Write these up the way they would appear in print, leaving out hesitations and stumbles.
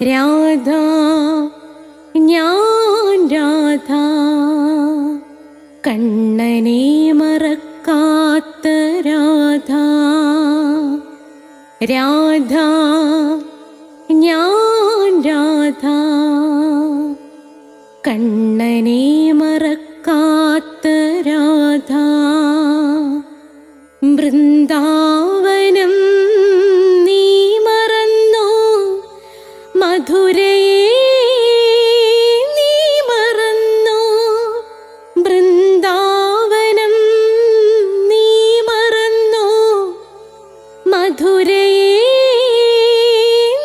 രാധ ഞാൻ രാധ കണ്ണനെ മറക്കാത്ത രാധ. രാധ ഞാൻ രാധ കണ്ണനെ മറക്കാത്ത രാധ. വൃന്ദാവനം നീ മറന്നോ, മധുരയെ നീ മറന്നോ. വൃന്ദാവനം നീ മറന്നോ, മധുരയെ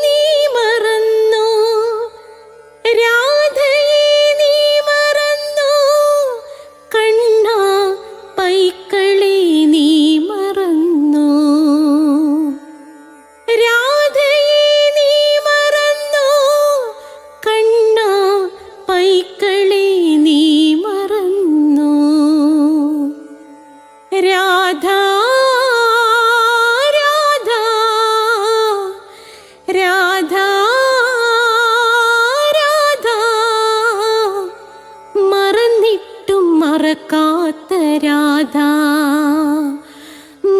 നീ മറന്നോ. രാധയെ നീ മറന്നോ, കണ്ണാ പൈക്കളെ നീ മറന്നോ. രാധയെ നീ മറന്നോ, കണ്ണാ പൈക്കളെ നീ മറന്നോ. രാധ രാധ രാധ രാധ മറന്നിട്ടും മറക്കാത്ത രാധ.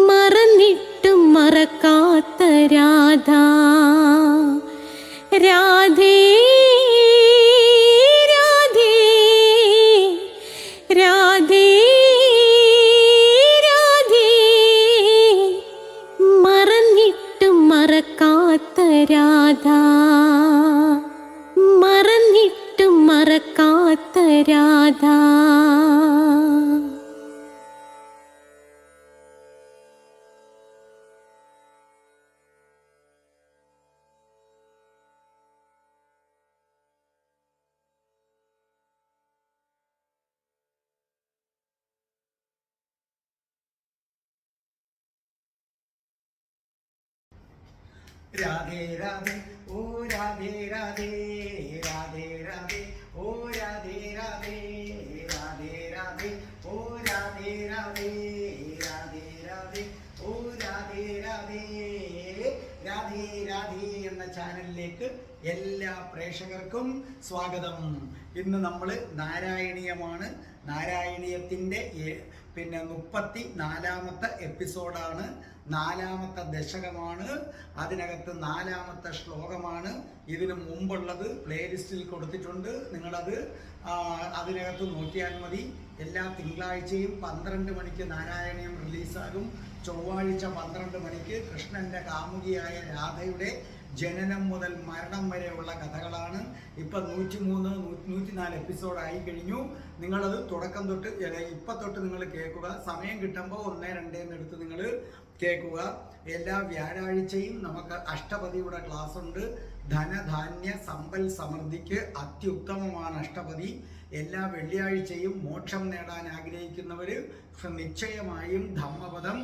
മറന്നിട്ടും മറക്കാത്ത രാധ. രാധേ രാധേ രാധേ രാധേ മറന്നിട്ടും മറക്കാത്ത രാധ. മറന്നിട്ടും മറക്കാത്ത രാധ. രാധേ രാധേ ഓ രാധേ രാധേ രാധേ രാധേ ഓ രാധേ രാധേ രാധേ രാധേ ഓ രാധേ രാധേ രാധേ രാധേ ഓ രാധേ രാധേ. രാധേ രാധേ എന്ന ചാനലിലേക്ക് എല്ലാ പ്രേക്ഷകർക്കും സ്വാഗതം. ഇന്ന് നമ്മൾ നാരായണീയമാണ്. നാരായണീയത്തിൻ്റെ 34ാമത്തെ എപ്പിസോഡാണ്. 4ാമത്തെ ദശകമാണ്. അതിനകത്ത് 4ാമത്തെ ശ്ലോകമാണ്. ഇതിന് മുമ്പുള്ളത് പ്ലേലിസ്റ്റിൽ കൊടുത്തിട്ടുണ്ട്. നിങ്ങളത് അതിനകത്ത് നോക്കിയാൽ മതി. എല്ലാ തിങ്കളാഴ്ചയും 12 മണിക്ക് നാരായണീയം റിലീസാകും. ചൊവ്വാഴ്ച 12 മണിക്ക് കൃഷ്ണന്റെ കാമുകിയായ രാധയുടെ ജനനം മുതൽ മരണം വരെയുള്ള കഥകളാണ്. ഇപ്പം 103, 104 എപ്പിസോഡായി കഴിഞ്ഞു. നിങ്ങളത് തുടക്കം തൊട്ട് ഇപ്പം തൊട്ട് നിങ്ങൾ കേൾക്കുക. സമയം കിട്ടുമ്പോൾ 1, 2 എന്നെടുത്ത് നിങ്ങൾ കേൾക്കുക. എല്ലാ വ്യാഴാഴ്ചയും നമുക്ക് അഷ്ടപതിയുടെ ക്ലാസ് ഉണ്ട്. ധനധാന്യ സമ്പൽ സമൃദ്ധിക്ക് അത്യുത്തമമാണ് അഷ്ടപതി. എല്ലാ വെള്ളിയാഴ്ചയും മോക്ഷം നേടാൻ ആഗ്രഹിക്കുന്നവർ നിശ്ചയമായും ധമ്മപദം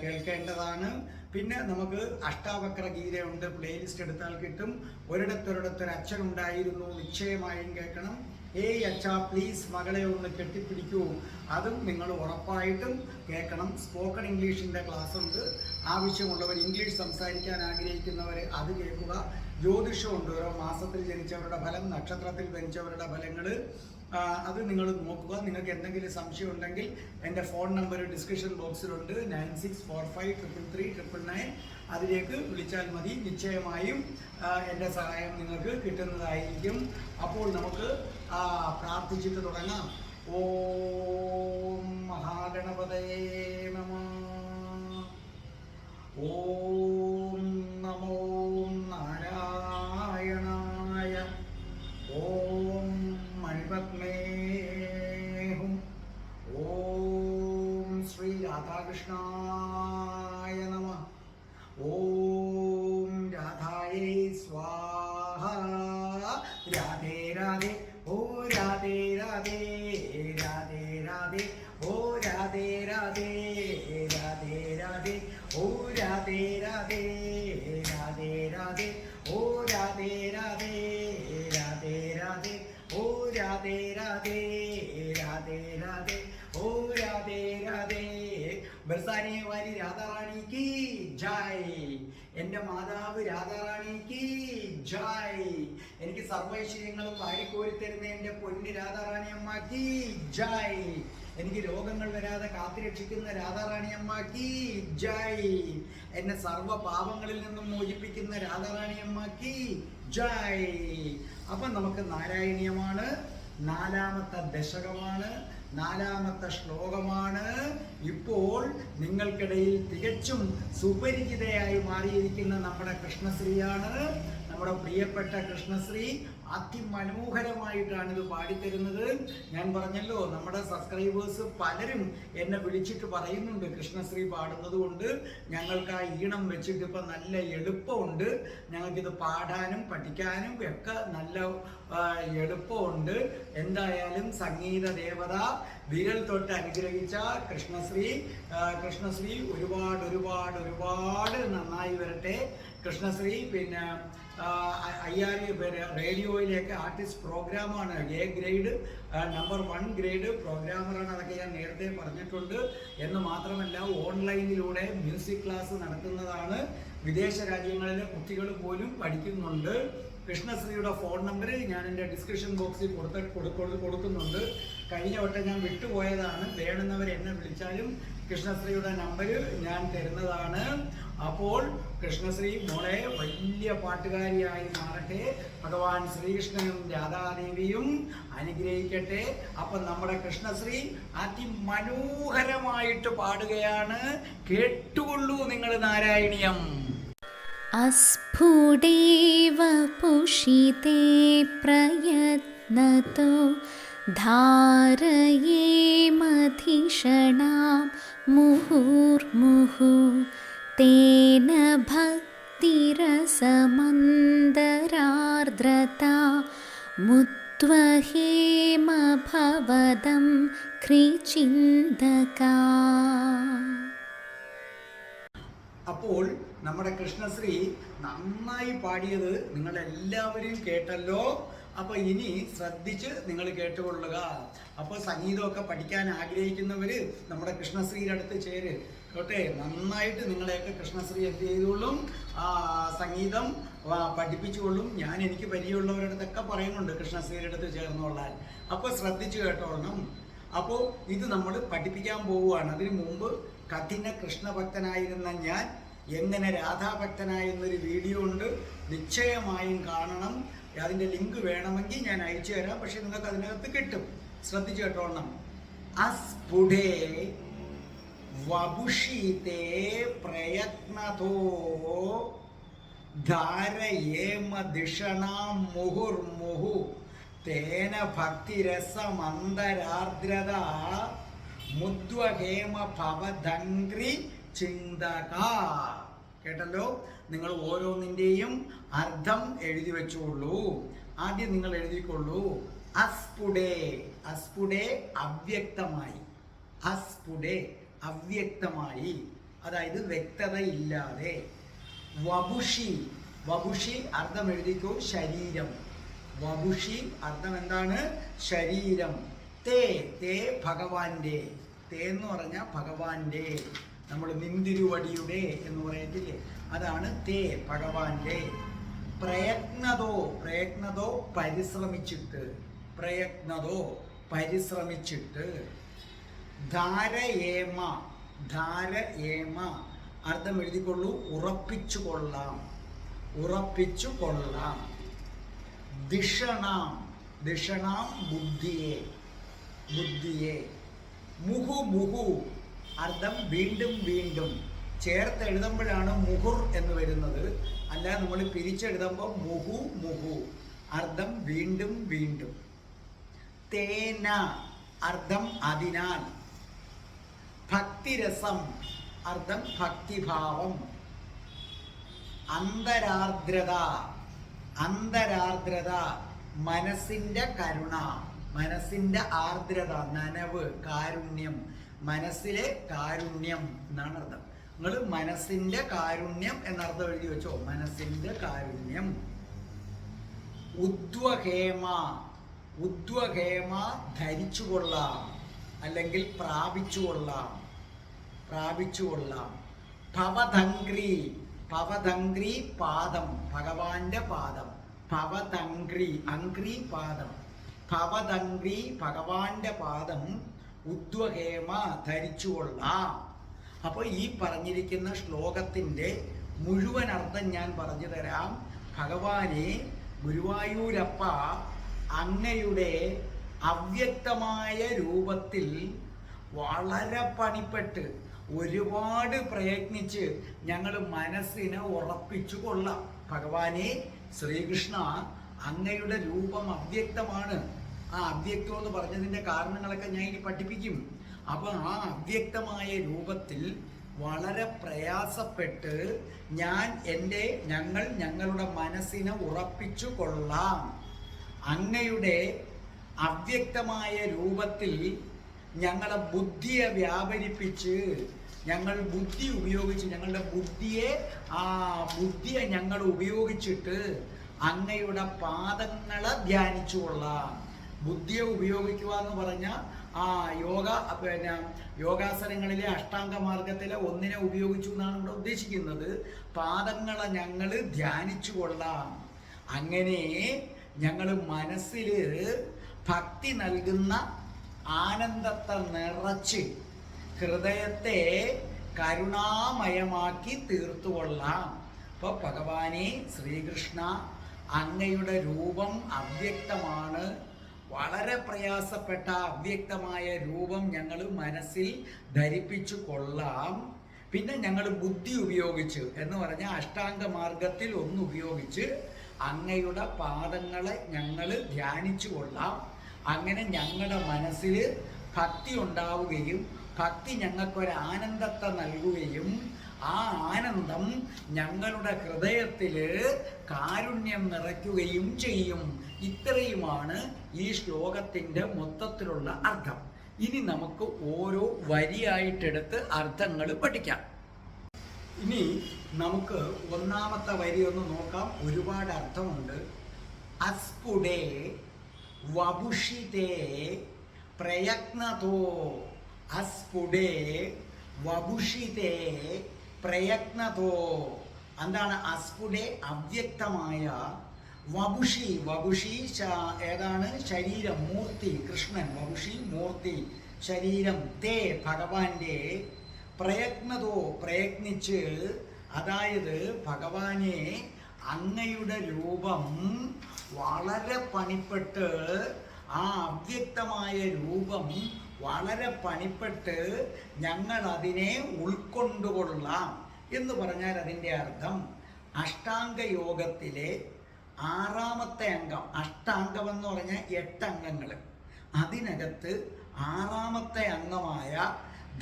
കേൾക്കേണ്ടതാണ്. പിന്നെ നമുക്ക് അഷ്ടാവക്ര ഗീതയുണ്ട്. പ്ലേലിസ്റ്റ് എടുത്താൽ കിട്ടും. ഒരിടത്തൊരിടത്തൊരു അച്ഛനുണ്ടായിരുന്നു, നിശ്ചയമായും കേൾക്കണം. ഏയ് അച്ഛാ പ്ലീസ് മകളെ ഒന്ന് കെട്ടിപ്പിടിക്കൂ, അതും നിങ്ങൾ ഉറപ്പായിട്ടും കേൾക്കണം. സ്പോക്കൺ ഇംഗ്ലീഷിൻ്റെ ക്ലാസ് ഉണ്ട്. ആവശ്യമുള്ളവർ, ഇംഗ്ലീഷ് സംസാരിക്കാൻ ആഗ്രഹിക്കുന്നവർ അത് കേൾക്കുക. ജ്യോതിഷമുണ്ട്. ഓരോ മാസത്തിൽ ജനിച്ചവരുടെ ഫലം, നക്ഷത്രത്തിൽ ജനിച്ചവരുടെ ഫലങ്ങൾ, അത് നിങ്ങൾ നോക്കുക. നിങ്ങൾക്ക് എന്തെങ്കിലും സംശയം ഉണ്ടെങ്കിൽ എൻ്റെ ഫോൺ നമ്പർ ഡിസ്ക്രിപ്ഷൻ ബോക്സിലുണ്ട്. 9645333999. അതിലേക്ക് വിളിച്ചാൽ മതി. നിശ്ചയമായും എൻ്റെ സഹായം നിങ്ങൾക്ക് കിട്ടുന്നതായിരിക്കും. അപ്പോൾ നമുക്ക് പ്രാർത്ഥിച്ചിട്ട് തുടങ്ങാം. ഓം മഹാഗണപതയേ നമഃ. ഓം നമോ നാരായണായ. ഓം മണിപത്മേഹും. ഓം ശ്രീ രാധാകൃഷ്ണായ നമഃ. ഓം രാധായേ സ്വാഹ. രാധേ രാധേ ഓ രാധേ രാധേ രാധേ രാധേ ഓ രാധേ രാധേ രാധേ രാധേ ഓ രാധേ രാധേ രാധേ രാധേ ഓ രാധേ രാധേ രാധേ രാധേ ഓ രാധേ രാധേ രാധേ രാധേ ഓ രാധേ രാധേ. ബർസാനെ വാലി രാധാറാണി की जय. എൻ്റെ മാതാവ് രാധാറാണിക്ക് ജയ്. എനിക്ക് സർവൈശ്വര്യങ്ങളും വാരിക്കോരിത്തരുന്ന എൻ്റെ പൊന്ന് രാധാറാണി അമ്മക്ക് ജയ്. എനിക്ക് രോഗങ്ങൾ വരാതെ കാത്തുരക്ഷിക്കുന്ന രാധാറാണി അമ്മക്ക് ജയ്. എന്നെ സർവ്വ പാപങ്ങളിൽ നിന്നും മോചിപ്പിക്കുന്ന രാധാറാണി അമ്മക്ക് ജയ്. അപ്പം നമുക്ക് നാരായണീയമാണ്, 4ാമത്തെ ദശകമാണ്, 4ാമത്തെ ശ്ലോകമാണ്. ഇപ്പോൾ നിങ്ങൾക്കിടയിൽ തികച്ചും സുപരിചിതയായി മാറിയിരിക്കുന്ന നമ്മുടെ കൃഷ്ണശ്രീയാണ്. നമ്മുടെ പ്രിയപ്പെട്ട കൃഷ്ണശ്രീ അതിമനോഹരമായിട്ടാണ് ഇത് പാടിത്തരുന്നത്. ഞാൻ പറഞ്ഞല്ലോ, നമ്മുടെ സബ്സ്ക്രൈബേഴ്സ് പലരും എന്നെ വിളിച്ചിട്ട് പറയുന്നുണ്ട് കൃഷ്ണശ്രീ പാടുന്നത് കൊണ്ട് ഞങ്ങൾക്ക് ആ ഈണം വെച്ചിട്ട് ഇപ്പം നല്ല എളുപ്പമുണ്ട്, ഞങ്ങൾക്കിത് പാടാനും പഠിക്കാനും ഒക്കെ നല്ല എളുപ്പമുണ്ട്. എന്തായാലും സംഗീത ദേവത വിരൽ തൊട്ട് അനുഗ്രഹിച്ച കൃഷ്ണശ്രീ ഒരുപാട് ഒരുപാട് ഒരുപാട് നന്നായി വരട്ടെ. കൃഷ്ണശ്രീ പിന്നെ റേഡിയോയിലേക്ക് ആർട്ടിസ്റ്റ് പ്രോഗ്രാമാണ്, A ഗ്രേഡ്, നമ്പർ 1 ഗ്രേഡ് പ്രോഗ്രാമറാണ്. അതൊക്കെ ഞാൻ നേരത്തെ പറഞ്ഞിട്ടുണ്ട്. എന്ന് മാത്രമല്ല ഓൺലൈനിലൂടെ മ്യൂസിക് ക്ലാസ് നടത്തുന്നതാണ്. വിദേശ രാജ്യങ്ങളിലെ കുട്ടികൾ പോലും പഠിക്കുന്നുണ്ട്. കൃഷ്ണശ്രീയുടെ ഫോൺ നമ്പർ ഞാൻ എൻ്റെ ഡിസ്ക്രിപ്ഷൻ ബോക്സിൽ കൊടുക്കുന്നുണ്ട്. കഴിഞ്ഞ വട്ടം ഞാൻ വിട്ടുപോയതാണ്. വേണമെന്നവർ എന്നെ വിളിച്ചാലും കൃഷ്ണശ്രീയുടെ നമ്പർ ഞാൻ തരുന്നതാണ്. അപ്പോൾ കൃഷ്ണശ്രീ മോളെ വലിയ പാട്ടുകാരിയായി മാറട്ടെ. ഭഗവാൻ ശ്രീകൃഷ്ണനും രാധാദേവിയും അനുഗ്രഹിക്കട്ടെ. അപ്പം നമ്മുടെ കൃഷ്ണശ്രീ അതിമനോഹരമായിട്ട് പാടുകയാണ്. കേട്ടുകൊള്ളൂ നിങ്ങൾ നാരായണീയം. अस्फुटेव पुषिते प्रयत्नतो धारयेमधिषणां मुहुर्मुहुः तेन भक्तिरसमन्दरार्द्रता मुद्वहेम भवदं कृचिन्दका. അപ്പോൾ നമ്മുടെ കൃഷ്ണശ്രീ നന്നായി പാടിയത് നിങ്ങളെല്ലാവരും കേട്ടല്ലോ. അപ്പോൾ ഇനി ശ്രദ്ധിച്ച് നിങ്ങൾ കേട്ടുകൊള്ളുക. അപ്പോൾ സംഗീതമൊക്കെ പഠിക്കാൻ ആഗ്രഹിക്കുന്നവർ നമ്മുടെ കൃഷ്ണശ്രീയുടെ അടുത്ത് ചേര് കേട്ടെ. നന്നായിട്ട് നിങ്ങളെയൊക്കെ കൃഷ്ണശ്രീ എന്ത് ചെയ്തോളും, സംഗീതം പഠിപ്പിച്ചുകൊള്ളും. ഞാൻ എനിക്ക് പരിചയമുള്ളവരുടെ അടുത്തൊക്കെ പറയുന്നുണ്ട് കൃഷ്ണശ്രീയുടെ അടുത്ത് ചേർന്നുകൊള്ളാൻ. അപ്പോൾ ശ്രദ്ധിച്ചു കേട്ടോളണം. അപ്പോൾ ഇത് നമ്മൾ പഠിപ്പിക്കാൻ പോവുകയാണ്. അതിനു മുമ്പ് കഠിന കൃഷ്ണഭക്തനായിരുന്ന ഞാൻ എങ്ങനെ രാധാഭക്തനായെന്നൊരു വീഡിയോ ഉണ്ട്, നിശ്ചയമായും കാണണം. അതിൻ്റെ ലിങ്ക് വേണമെങ്കിൽ ഞാൻ അയച്ചു തരാം. പക്ഷെ നിങ്ങൾക്ക് അതിനകത്ത് കിട്ടും. ശ്രദ്ധിച്ചു കേട്ടോളണം. അസ്ഫുടേ വപുഷീതേ പ്രയത്നതോ ധാരയേമ ദിഷണാം മുഹുർമുഹു തേന ഭക്തിരസമന്തരാർദ്രത മുദ്വഹേമ ഭവധംഗ്രി ചിന്തക. കേട്ടല്ലോ. നിങ്ങൾ ഓരോന്നിൻ്റെയും അർത്ഥം എഴുതി വെച്ചുകൊള്ളൂ. ആദ്യം നിങ്ങൾ എഴുതിക്കൊള്ളൂ. അസ്ഫുടേ, അസ്ഫുടേ അവ്യക്തമായി, അസ്ഫുടേ അവ്യക്തമായി, അതായത് വ്യക്തത ഇല്ലാതെ. വപുഷി, വപുഷി അർത്ഥം എഴുതിക്കൂ, ശരീരം. വപുഷി അർത്ഥം എന്താണ്? ശരീരം. തേ, തേ ഭഗവാന്റെ, തേ എന്ന് പറഞ്ഞാൽ ഭഗവാന്റെ. നമ്മൾ നിന്തിരുവടിയുടെ എന്ന് പറയത്തില്ലേ, അതാണ് തേ, ഭഗവാന്റെ. പ്രയത്നതോ, പ്രയത്നതോ പരിശ്രമിച്ചിട്ട്, പ്രയത്നതോ പരിശ്രമിച്ചിട്ട്. ധാരയേമ, ധാരയേമ അർത്ഥം എഴുതിക്കൊള്ളൂ, ഉറപ്പിച്ചു കൊള്ളാം, ഉറപ്പിച്ചു കൊള്ളാം. ദിഷണാം, ദിഷണാം ബുദ്ധിയെ, ബുദ്ധിയെ. മുഹു, മുഹു അർത്ഥം വീണ്ടും വീണ്ടും. ചേർത്ത് എഴുതുമ്പോഴാണ് മുഹുർ എന്ന് വരുന്നത്. അല്ല നമ്മൾ പിരിച്ചെഴുതുമ്പോൾ മുഹു, മുഹു അർത്ഥം വീണ്ടും വീണ്ടും. തേന അർത്ഥം അതിനാൽ. ഭക്തിരസം അർത്ഥം ഭക്തിഭാവം. അന്തരാർദ്രത, അന്തരാർദ്രത മനസ്സിൻ്റെ കരുണ, മനസ്സിൻ്റെ ആർദ്രത, നനവ്, കാരുണ്യം. മനസ്സിലെ കാരുണ്യം എന്നാണ് അർത്ഥം. നിങ്ങൾ മനസ്സിൻ്റെ കാരുണ്യം എന്നർത്ഥം എഴുതി വെച്ചോ, മനസ്സിൻ്റെ കാരുണ്യം. ഉദ്വഹേമ, ഉദ്വഹേമ ധരിച്ചു കൊള്ളാം അല്ലെങ്കിൽ പ്രാപിച്ചു കൊള്ളാം, പ്രാപിച്ചു കൊള്ളാം. ഭവധംഗ്രി, ഭവതംഗ്രി പാദം, ഭഗവാന്റെ പാദം. ഭവതംഗ്രി, അംഗ്രി പാദം. ഭവതംഗ്രി ഭഗവാന്റെ പാദം ഉദ്വഹേമ ധരിച്ചുകൊള്ളാം. അപ്പോൾ ഈ പറഞ്ഞിരിക്കുന്ന ശ്ലോകത്തിൻ്റെ മുഴുവൻ അർത്ഥം ഞാൻ പറഞ്ഞു തരാം. ഭഗവാനെ ഗുരുവായൂരപ്പ, അങ്ങയുടെ അവ്യക്തമായ രൂപത്തിൽ വളരെ പണിപ്പെട്ട് ഒരുപാട് പ്രയത്നിച്ച് ഞങ്ങൾ മനസ്സിനെ ഉറപ്പിച്ചു കൊള്ളാം. ഭഗവാനെ ശ്രീകൃഷ്ണ, അങ്ങയുടെ രൂപം അവ്യക്തമാണ്. ആ അവ്യക്തം എന്ന് പറഞ്ഞതിൻ്റെ കാരണങ്ങളൊക്കെ ഞാൻ ഇനി പഠിപ്പിക്കും. അപ്പോൾ ആ അവ്യക്തമായ രൂപത്തിൽ വളരെ പ്രയാസപ്പെട്ട് ഞങ്ങളുടെ മനസ്സിനെ ഉറപ്പിച്ചു കൊള്ളാം. അങ്ങയുടെ അവ്യക്തമായ രൂപത്തിൽ ഞങ്ങളെ ബുദ്ധിയെ വ്യാപരിപ്പിച്ച്, ഞങ്ങൾ ബുദ്ധി ഉപയോഗിച്ച്, ഞങ്ങളുടെ ബുദ്ധിയെ ഞങ്ങൾ ഉപയോഗിച്ചിട്ട് അങ്ങയുടെ പാദങ്ങളെ ധ്യാനിച്ചു കൊള്ളാം. ബുദ്ധിയെ ഉപയോഗിക്കുക എന്ന് പറഞ്ഞാൽ യോഗാസനങ്ങളിലെ അഷ്ടാംഗ മാർഗത്തിലെ ഒന്നിനെ ഉപയോഗിച്ചു എന്നാണ് ഇവിടെ ഉദ്ദേശിക്കുന്നത്. പാദങ്ങളെ ഞങ്ങൾ ധ്യാനിച്ചു കൊള്ളാം. അങ്ങനെ ഞങ്ങൾ മനസ്സിൽ ഭക്തി നൽകുന്ന ആനന്ദത്തെ നിറച്ച് ഹൃദയത്തെ കരുണാമയമാക്കി തീർത്തുകൊള്ളാം. അപ്പോൾ ഭഗവാനെ ശ്രീകൃഷ്ണ, അങ്ങയുടെ രൂപം അവ്യക്തമാണ്. വളരെ പ്രയാസപ്പെട്ട അവ്യക്തമായ രൂപം ഞങ്ങൾ മനസ്സിൽ ധരിപ്പിച്ചു കൊള്ളാം. പിന്നെ ഞങ്ങൾ ബുദ്ധി ഉപയോഗിച്ച് എന്ന് പറഞ്ഞാൽ അഷ്ടാംഗ മാർഗത്തിൽ ഉപയോഗിച്ച് അങ്ങയുടെ പാദങ്ങളെ ഞങ്ങൾ ധ്യാനിച്ചു കൊള്ളാം. അങ്ങനെ ഞങ്ങളുടെ മനസ്സിൽ ഭക്തി ഉണ്ടാവുകയും ഭക്തി ഞങ്ങൾക്കൊരാനന്ദത്തെ നൽകുകയും ആ ആനന്ദം ഞങ്ങളുടെ ഹൃദയത്തിൽ കാരുണ്യം നിറയ്ക്കുകയും ചെയ്യും. ഇത്രയുമാണ് ഈ ശ്ലോകത്തിൻ്റെ മൊത്തത്തിലുള്ള അർത്ഥം. ഇനി നമുക്ക് ഓരോ വരിയായിട്ടെടുത്ത് അർത്ഥങ്ങൾ പഠിക്കാം. ഇനി നമുക്ക് ഒന്നാമത്തെ വരി ഒന്ന് നോക്കാം. ഒരുപാട് അർത്ഥമുണ്ട്. അസ്ഫുടേ വപുഷിതേ പ്രയത്നതോ. അസ്ഫുടേ വപുഷിതേ പ്രയത്നതോ. എന്താണ് അസ്ഫുടേ? അവ്യക്തമായ. വപുഷി, വപുഷി ഏതാണ്? ശരീരം, മൂർത്തി, കൃഷ്ണൻ. വപുഷി മൂർത്തി, ശരീരം. തേ ഭഗവാന്റെ. പ്രയത്നതോ പ്രയത്നിച്ച്, അതായത് ഭഗവാനെ അങ്ങയുടെ രൂപം വളരെ പണിപ്പെട്ട്, ആ അവ്യക്തമായ രൂപം വളരെ പണിപ്പെട്ട് ഞങ്ങൾ അതിനെ ഉൾക്കൊണ്ടുകൊള്ളാം എന്ന് പറഞ്ഞാൽ അതിൻ്റെ അർത്ഥം അഷ്ടാംഗ യോഗത്തിലെ 6ാമത്തെ അംഗം. അഷ്ടാംഗം എന്ന് പറഞ്ഞാൽ 8 അംഗങ്ങൾ. അതിനകത്ത് 6ാമത്തെ അംഗമായ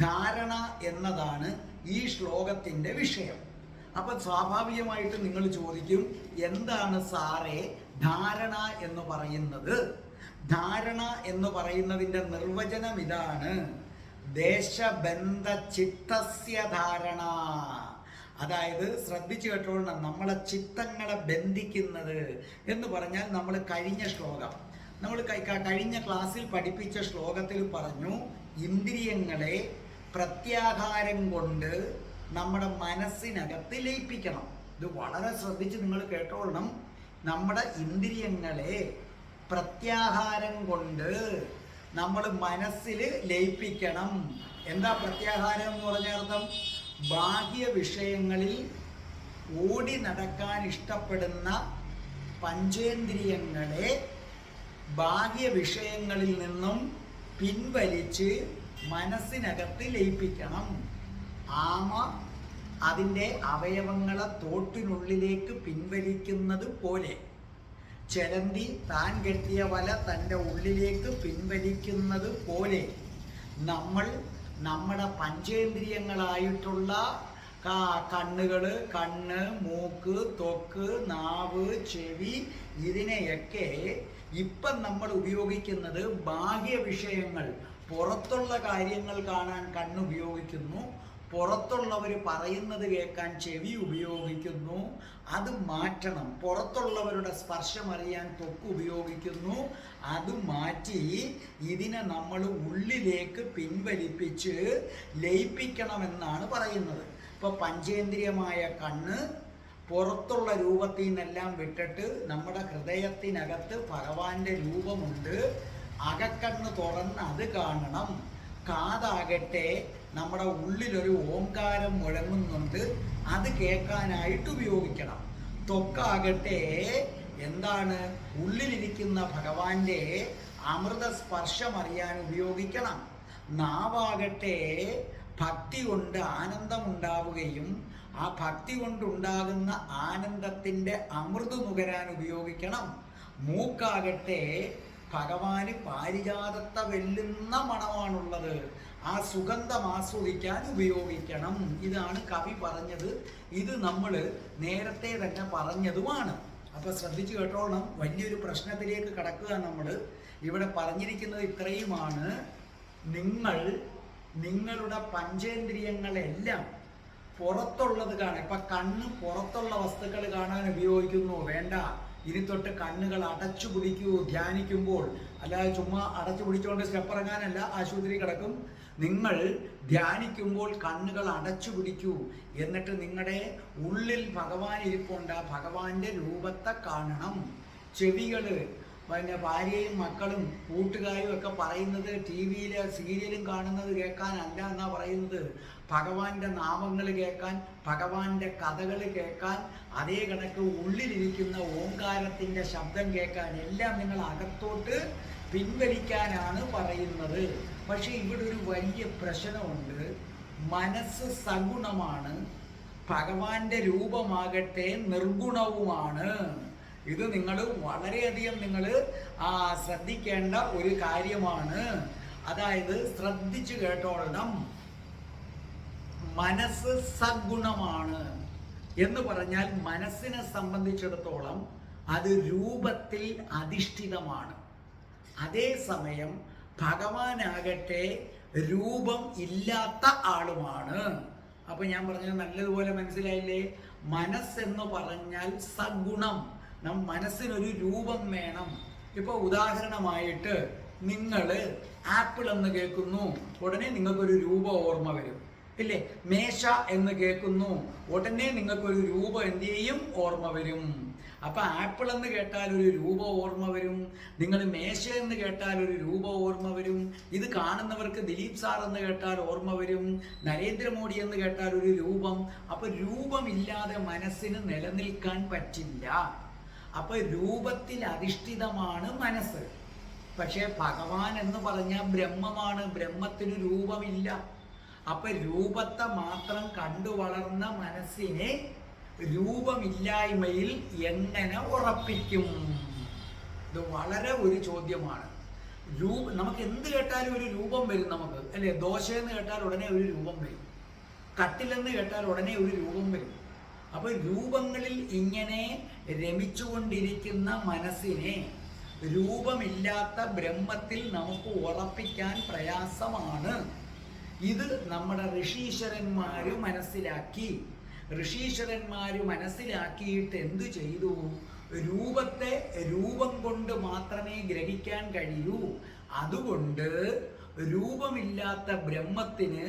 ധാരണ എന്നതാണ് ഈ ശ്ലോകത്തിൻ്റെ വിഷയം. അപ്പം സ്വാഭാവികമായിട്ട് നിങ്ങൾ ചോദിക്കും, എന്താണ് സാറേ ധാരണ എന്ന് പറയുന്നത്? ധാരണ എന്ന് പറയുന്നതിൻ്റെ നിർവചനം ഇതാണ്: ദേശബന്ധ ചിത്തസ്യ ധാരണ. അതായത് ശ്രദ്ധിച്ചു കേട്ടോളണം, നമ്മളെ ചിത്തങ്ങളെ ബന്ധിക്കുന്നത് എന്ന് പറഞ്ഞാൽ നമ്മൾ കഴിഞ്ഞ ക്ലാസ്സിൽ പഠിപ്പിച്ച ശ്ലോകത്തിൽ പറഞ്ഞു, ഇന്ദ്രിയങ്ങളെ പ്രത്യാഹാരം കൊണ്ട് നമ്മുടെ മനസ്സിനകത്ത് ലയിപ്പിക്കണം. ഇത് വളരെ ശ്രദ്ധിച്ച് നിങ്ങൾ കേട്ടോളണം. നമ്മുടെ ഇന്ദ്രിയങ്ങളെ പ്രത്യാഹാരം കൊണ്ട് നമ്മൾ മനസ്സിൽ ലയിപ്പിക്കണം. എന്താ പ്രത്യാഹാരം എന്ന് പറഞ്ഞ അർത്ഥം? ബാഹ്യ വിഷയങ്ങളിൽ ഓടി നടക്കാൻ ഇഷ്ടപ്പെടുന്ന പഞ്ചേന്ദ്രിയങ്ങളെ ബാഹ്യ വിഷയങ്ങളിൽ നിന്നും പിൻവലിച്ച് മനസ്സിനകത്ത് ലയിപ്പിക്കണം. ആമ അതിൻ്റെ അവയവങ്ങളെ തോട്ടിനുള്ളിലേക്ക് പിൻവലിക്കുന്നത് പോലെ, ചെലന്തി താൻ കെട്ടിയ വല തൻ്റെ ഉള്ളിലേക്ക് പിൻവലിക്കുന്നത് പോലെ, നമ്മൾ നമ്മുടെ പഞ്ചേന്ദ്രിയങ്ങളായിട്ടുള്ള കണ്ണ്, മൂക്ക്, ത്വക്ക്, നാവ്, ചെവി, ഇതിനെയൊക്കെ ഇപ്പം നമ്മൾ ഉപയോഗിക്കുന്നത് ബാഹ്യ വിഷയങ്ങൾ, പുറത്തുള്ള കാര്യങ്ങൾ കാണാൻ കണ്ണുപയോഗിക്കുന്നു, പുറത്തുള്ളവർ പറയുന്നത് കേൾക്കാൻ ചെവി ഉപയോഗിക്കുന്നു. അത് മാറ്റണം. പുറത്തുള്ളവരുടെ സ്പർശം അറിയാൻ ത്വക്ക് ഉപയോഗിക്കുന്നു. അത് മാറ്റി ഇതിനെ നമ്മൾ ഉള്ളിലേക്ക് പിൻവലിപ്പിച്ച് ലയിപ്പിക്കണമെന്നാണ് പറയുന്നത്. ഇപ്പോൾ പഞ്ചേന്ദ്രിയമായ കണ്ണ്, പുറത്തുള്ള രൂപത്തിൽ നിന്നെല്ലാം വിട്ടിട്ട് നമ്മുടെ ഹൃദയത്തിനകത്ത് ഭഗവാന്റെ രൂപമുണ്ട്. അകക്കണ്ണ് തുറന്ന് അത് കാണണം. കാതാകട്ടെ നമ്മുടെ ഉള്ളിലൊരു ഓംകാരം മുഴങ്ങുന്നുണ്ട്, അത് കേൾക്കാനായിട്ട് ഉപയോഗിക്കണം. ത്വക്കാകട്ടെ എന്താണ്, ഉള്ളിലിരിക്കുന്ന ഭഗവാന്റെ അമൃത സ്പർശം അറിയാൻ ഉപയോഗിക്കണം. നാവാകട്ടെ ഭക്തി കൊണ്ട് ആനന്ദമുണ്ടാവുകയും ആ ഭക്തി കൊണ്ടുണ്ടാകുന്ന ആനന്ദത്തിൻ്റെ അമൃത് നുകരാൻ ഉപയോഗിക്കണം. മൂക്കാകട്ടെ ഭഗവാന് പാരിജാതത്തെ വെല്ലുന്ന മണമാണുള്ളത്, ആ സുഗന്ധം ആസ്വദിക്കാൻ ഉപയോഗിക്കണം. ഇതാണ് കവി പറഞ്ഞത്. ഇത് നമ്മൾ നേരത്തെ തന്നെ പറഞ്ഞതുമാണ്. അപ്പോൾ ശ്രദ്ധിച്ചു കേട്ടോളണം. വലിയൊരു പ്രശ്നത്തിലേക്ക് കടക്കുക. നമ്മൾ ഇവിടെ പറഞ്ഞിരിക്കുന്നത് ഇത്രയുമാണ്. നിങ്ങളുടെ പഞ്ചേന്ദ്രിയങ്ങളെല്ലാം പുറത്തുള്ളത് കാണാൻ. ഇപ്പം കണ്ണ് പുറത്തുള്ള വസ്തുക്കൾ കാണാൻ ഉപയോഗിക്കുന്നു, വേണ്ട. ഇനി തൊട്ട് കണ്ണുകൾ അടച്ചു പിടിക്കൂ ധ്യാനിക്കുമ്പോൾ. അല്ലാതെ ചുമ്മാ അടച്ചു പിടിച്ചുകൊണ്ട് സ്റ്റെപ്പ് ഇറങ്ങാനല്ല, ആശുപത്രി കിടക്കും. നിങ്ങൾ ധ്യാനിക്കുമ്പോൾ കണ്ണുകൾ അടച്ചു പിടിക്കൂ. എന്നിട്ട് നിങ്ങളുടെ ഉള്ളിൽ ഭഗവാൻ ഇരിപ്പുണ്ട്, ആ ഭഗവാന്റെ രൂപത്തെ കാണണം. ചെവികൾ പിന്നെ ഭാര്യയും മക്കളും കൂട്ടുകാരും ഒക്കെ പറയുന്നത് ടി വിയിൽ സീരിയലും കാണുന്നത് കേൾക്കാനല്ല എന്നാ പറയുന്നത്. ഭഗവാന്റെ നാമങ്ങൾ കേൾക്കാൻ, ഭഗവാന്റെ കഥകൾ കേൾക്കാൻ, അതേ കണക്ക് ഉള്ളിലിരിക്കുന്ന ഓംകാരത്തിൻ്റെ ശബ്ദം കേൾക്കാൻ, എല്ലാം നിങ്ങൾ അകത്തോട്ട് പിൻവലിക്കാനാണ് പറയുന്നത്. പക്ഷെ ഇവിടെ ഒരു വലിയ പ്രശ്നമുണ്ട്. മനസ്സ് സഗുണമാണ്, ഭഗവാന്റെ രൂപമാകട്ടെ നിർഗുണവുമാണ്. ഇത് നിങ്ങൾ വളരെയധികം ശ്രദ്ധിക്കേണ്ട ഒരു കാര്യമാണ്. അതായത് ശ്രദ്ധിച്ചു കേട്ടോളണം. മനസ്സ് സഗുണമാണ് എന്ന് പറഞ്ഞാൽ മനസ്സിനെ സംബന്ധിച്ചിടത്തോളം അത് രൂപത്തിൽ അധിഷ്ഠിതമാണ്. അതേസമയം ഭഗവാനാകട്ടെ രൂപം ഇല്ലാത്ത ആളുമാണ്. അപ്പൊ ഞാൻ പറഞ്ഞത് നല്ലതുപോലെ മനസ്സിലായില്ലേ? മനസ്സെന്ന് പറഞ്ഞാൽ സഗുണം. മനസ്സിനൊരു രൂപം വേണം. ഇപ്പൊ ഉദാഹരണമായിട്ട് നിങ്ങൾ ആപ്പിൾ എന്ന് കേൾക്കുന്നു, ഉടനെ നിങ്ങൾക്കൊരു രൂപം ഓർമ്മ വരും, ഇല്ലേ? മേശ എന്ന് കേൾക്കുന്നു, ഉടനെ നിങ്ങൾക്കൊരു രൂപം എന്ത് ചെയ്യും? ഓർമ്മ വരും. അപ്പൊ ആപ്പിൾ എന്ന് കേട്ടാൽ ഒരു രൂപം ഓർമ്മ വരും, നിങ്ങൾ മേശ എന്ന് കേട്ടാൽ ഒരു രൂപം ഓർമ്മ വരും. ഇത് കാണുന്നവർക്ക് ദിലീപ് സാർ എന്ന് കേട്ടാൽ ഓർമ്മ വരും, നരേന്ദ്രമോദി എന്ന് കേട്ടാൽ ഒരു രൂപം. അപ്പൊ രൂപമില്ലാതെ മനസ്സിന് നിലനിൽക്കാൻ പറ്റില്ല. അപ്പൊ രൂപത്തിൽ അധിഷ്ഠിതമാണ് മനസ്സ്. പക്ഷെ ഭഗവാൻ എന്ന് പറഞ്ഞാൽ ബ്രഹ്മമാണ്, ബ്രഹ്മത്തിന് രൂപമില്ല. അപ്പൊ രൂപത്തെ മാത്രം കണ്ടു വളർന്ന മനസ്സിനെ രൂപമില്ലായ്മയിൽ എങ്ങനെ ഉറപ്പിക്കും? ഇത് വളരെ ഒരു ചോദ്യമാണ്. നമുക്ക് എന്ത് കേട്ടാലും ഒരു രൂപം വരും നമുക്ക്, അല്ലേ? ദോശയെന്ന് കേട്ടാൽ ഉടനെ ഒരു രൂപം വരും, കട്ടിലെന്ന് കേട്ടാൽ ഉടനെ ഒരു രൂപം വരും. അപ്പൊ രൂപങ്ങളിൽ ഇങ്ങനെ രമിച്ചുകൊണ്ടിരിക്കുന്ന മനസ്സിനെ രൂപമില്ലാത്ത ബ്രഹ്മത്തിൽ നമുക്ക് ഉറപ്പിക്കാൻ പ്രയാസമാണ്. ഇത് നമ്മുടെ ഋഷീശ്വരന്മാര് മനസ്സിലാക്കി. ഋഷീശ്വരന്മാര് മനസ്സിലാക്കിയിട്ട് എന്തു ചെയ്തു? രൂപത്തെ രൂപം കൊണ്ട് മാത്രമേ ഗ്രഹിക്കാൻ കഴിയൂ. അതുകൊണ്ട് രൂപമില്ലാത്ത ബ്രഹ്മത്തിന്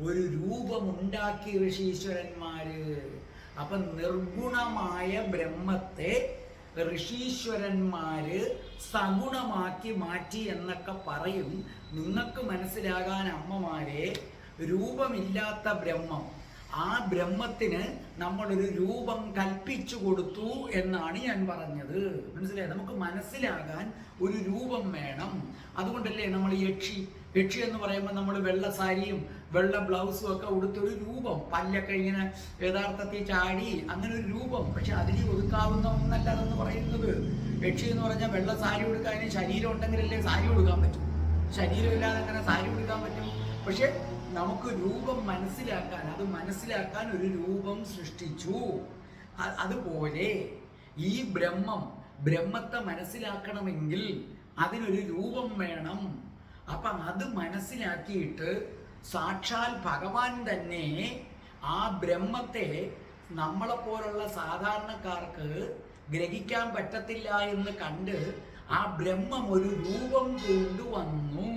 ഒരു രൂപമുണ്ടാക്കി ഋഷീശ്വരന്മാര്. അപ്പൊ നിർഗുണമായ ബ്രഹ്മത്തെ ഋഷീശ്വരന്മാര് സഗുണമാക്കി മാറ്റി എന്നൊക്കെ പറയും. നിങ്ങൾക്ക് മനസ്സിലാകാൻ അമ്മമാരെ, രൂപമില്ലാത്ത ബ്രഹ്മം, ആ ബ്രഹ്മത്തിന് നമ്മളൊരു രൂപം കൽപ്പിച്ചു കൊടുത്തു എന്നാണ് ഞാൻ പറഞ്ഞത്. മനസ്സിലായി? നമുക്ക് മനസ്സിലാകാൻ ഒരു രൂപം വേണം. അതുകൊണ്ടല്ലേ നമ്മൾ യക്ഷി എന്ന് പറയുമ്പോൾ നമ്മൾ വെള്ള സാരിയും വെള്ള ബ്ലൗസും ഒക്കെ ഉടുത്തൊരു രൂപം, പല്ലൊക്കെ ഇങ്ങനെ യഥാർത്ഥത്തിൽ ചാടി, അങ്ങനെ ഒരു രൂപം. പക്ഷെ അതിൽ ഒതുക്കാവുന്ന ഒന്നല്ല അതെന്ന് പറയുന്നത്. യക്ഷി എന്ന് പറഞ്ഞാൽ വെള്ള സാരി ഉടുക്കാൻ ശരീരം ഉണ്ടെങ്കിലല്ലേ സാരി ഉടുക്കാൻ പറ്റും. ശരീരമില്ലാതെ അങ്ങനെ സാരി ഉടുക്കാൻ പറ്റും. പക്ഷെ നമുക്ക് രൂപം മനസ്സിലാക്കാൻ, അത് മനസ്സിലാക്കാൻ ഒരു രൂപം സൃഷ്ടിച്ചു. അതുപോലെ ഈ ബ്രഹ്മത്തെ മനസ്സിലാക്കണമെങ്കിൽ അതിനൊരു രൂപം വേണം. അപ്പം അത് മനസ്സിലാക്കിയിട്ട് സാക്ഷാൽ ഭഗവാൻ തന്നെ ആ ബ്രഹ്മത്തെ നമ്മളെപ്പോലുള്ള സാധാരണക്കാർക്ക് ഗ്രഹിക്കാൻ പറ്റത്തില്ല എന്ന് കണ്ട് ആ ബ്രഹ്മം ഒരു രൂപം കൊണ്ടുവന്നു.